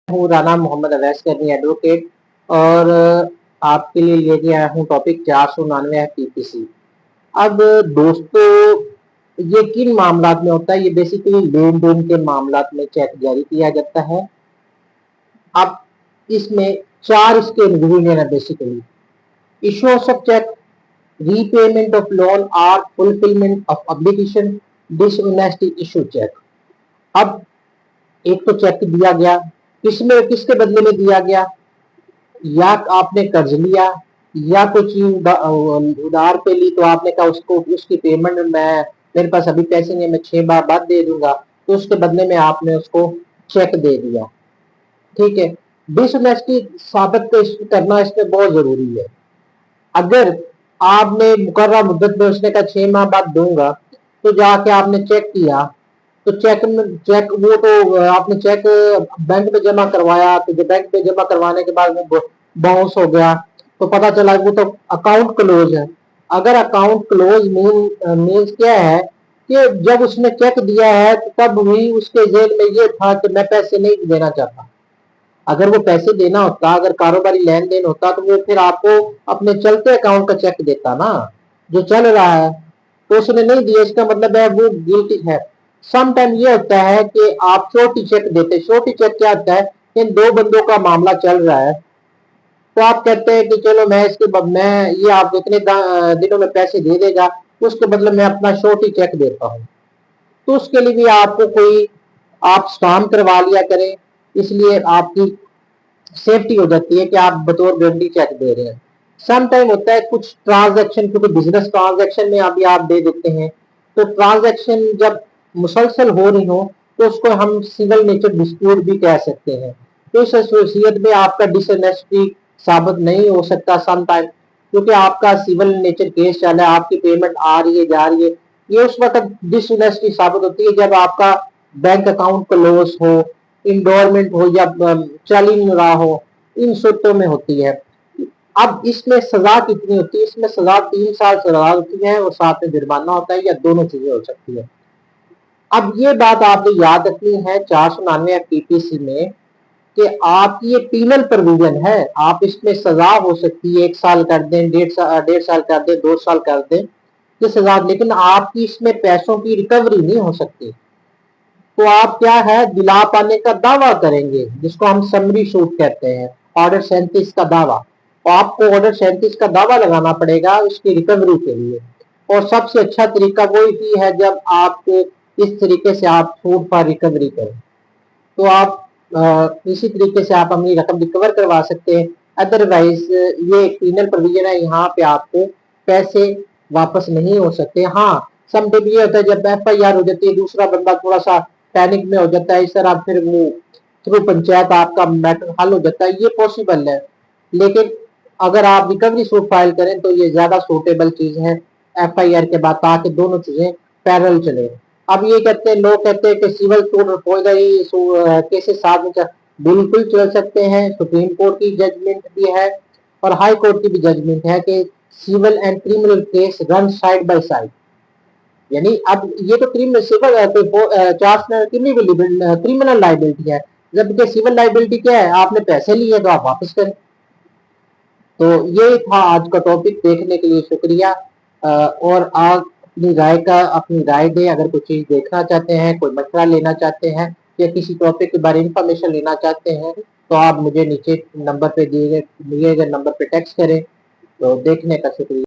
हूँ राना मोहम्मद अवैस करनी एडवोकेट और आपके लिए लेके आया हूँ टॉपिक 499 पीपीसी। अब दोस्तों, ये किन मामलात में होता है? ये बेसिकली लेन देन के मामलात में चेक जारी किया जाता है। अब इसमें 4 इसके इंग्रेडिएंट है basically: issuance of cheque, repayment of loan और fulfilment of obligation, dishonesty issue cheque. अब एक तो चेक दिया गया, किसके बदले में दिया गया? या आपने कर्ज लिया या कुछ उधार पे ली, तो आपने कहा उसको उसकी पेमेंट मेरे पास अभी पैसे नहीं, मैं 6 माह बाद दे दूंगा, तो उसके बदले में आपने उसको चेक दे दिया। ठीक है, डिसऑनेस्टी साबित करना इसमें बहुत जरूरी है। अगर आपने मुकर्रर मुद्दत में उसने कहा 6 माह बाद दूंगा, तो जाके आपने चेक किया, तो चेक वो तो आपने चेक बैंक में जमा करवाया, तो बैंक में जमा करवाने के बाद वो बाउंस हो गया, तो पता चला वो तो अकाउंट क्लोज है। अगर अकाउंट क्लोज मीन्स क्या है कि जब उसने चेक दिया है तो तब भी उसके जेल में ये था कि मैं पैसे नहीं देना चाहता। अगर वो पैसे देना होता, अगर कारोबारी लेन देन होता, तो वो फिर आपको अपने चलते अकाउंट का चेक देता ना, जो चल रहा है। तो उसने नहीं दिया, इसका मतलब है वो गिल्टी है। सम टाइम ये होता है कि आप छोटी चेक देते। छोटी चेक क्या होता है? इन दो बंदों का मामला चल रहा है, तो आप कहते हैं कि चलो मैं ये आपको इतने दिनों में पैसे दे देगा, उसके बदले मैं अपना छोटी चेक देता हूँ। तो उसके लिए भी आपको कोई आप स्टाम्प करवा लिया करें, इसलिए आपकी सेफ्टी हो जाती है कि आप बतौर गारंटी चेक दे रहे हैं। सम टाइम होता है कुछ ट्रांजैक्शन, क्योंकि बिजनेस ट्रांजैक्शन में अभी आप दे देते हैं, तो ट्रांजैक्शन जब मुसलसल हो रही हो तो उसको हम सिंगल नेचर डिस्प्यूट भी कह सकते हैं। तो इस एसोसिएट में आपका डिसऑनेस्टी साबित नहीं हो सकता सम टाइम, क्योंकि आपका सिविल नेचर केस चल रहा है, आपकी पेमेंट आ रही है जा रही है। ये उस वक्त डिसऑनेस्टी साबित होती है जब आपका बैंक अकाउंट क्लोज हो, इंडोरमेंट हो या चल ही नहीं रहा हो, इन सूरतों में होती है। अब इसमें सजा कितनी होती है? इसमें सजा 3 साल सजा होती है और साथ में जुर्माना होता है, या दोनों चीजें हो सकती है। अब ये बात आपने याद रखनी है 499 पीपीसी में कि आपकी ये पीनल प्रोविजन है। आप इसमें सजा हो सकती है, 1 साल कर दें, 1.5 साल कर दें, 2 साल कर दें, ये सजा, लेकिन आपकी इसमें पैसों की रिकवरी नहीं हो सकती। तो आप क्या है, दिला पाने का दावा करेंगे, जिसको हम समरी सूट कहते हैं, ऑर्डर 37 का दावा। तो आपको ऑर्डर 37 का दावा लगाना पड़ेगा उसकी रिकवरी के लिए। और सबसे अच्छा तरीका वही ही है जब आपको इस तरीके से आप सूट पर रिकवरी करें, तो आप इसी तरीके से आप अपनी रकम रिकवर करवा सकते हैं। अदरवाइज ये क्रिमिनल प्रोविजन है, यहाँ पे आपको पैसे वापस नहीं हो सकते। हाँ, समटाइम ये होता है जब FIR हो जाती है, दूसरा बंदा थोड़ा सा पैनिक में हो जाता है, इस तरह फिर वो थ्रू पंचायत आपका मैटर हल हो जाता है, ये पॉसिबल है। लेकिन अगर आप रिकवरी सूट फाइल करें तो ये ज्यादा सूटेबल चीज है FIR के बाद, ताकि दोनों चीजें पैरेलल चले। अब ये कहते हैं, लोग कहते हैं कि सिविल सूट फौजदारी केसेस साथ में बिल्कुल चल सकते हैं। सुप्रीम कोर्ट की जजमेंट भी है और हाई कोर्ट की भी जजमेंट है कि civil and criminal case run side by side. यानी अब ये तो क्रिमिनल क्रिमिनल लाइबिलिटी है, जबकि सिविल लाइबिलिटी क्या है? आपने पैसे लिए तो आप वापस करें। तो ये था आज का टॉपिक। देखने के लिए शुक्रिया। और आप अपनी राय दें। अगर कोई चीज देखना चाहते हैं, कोई मशवरा लेना चाहते हैं या किसी टॉपिक के बारे में इंफॉर्मेशन लेना चाहते हैं, तो आप मुझे नीचे नंबर पे दिए गए नंबर पे टेक्स्ट करें। तो देखने का शुक्रिया।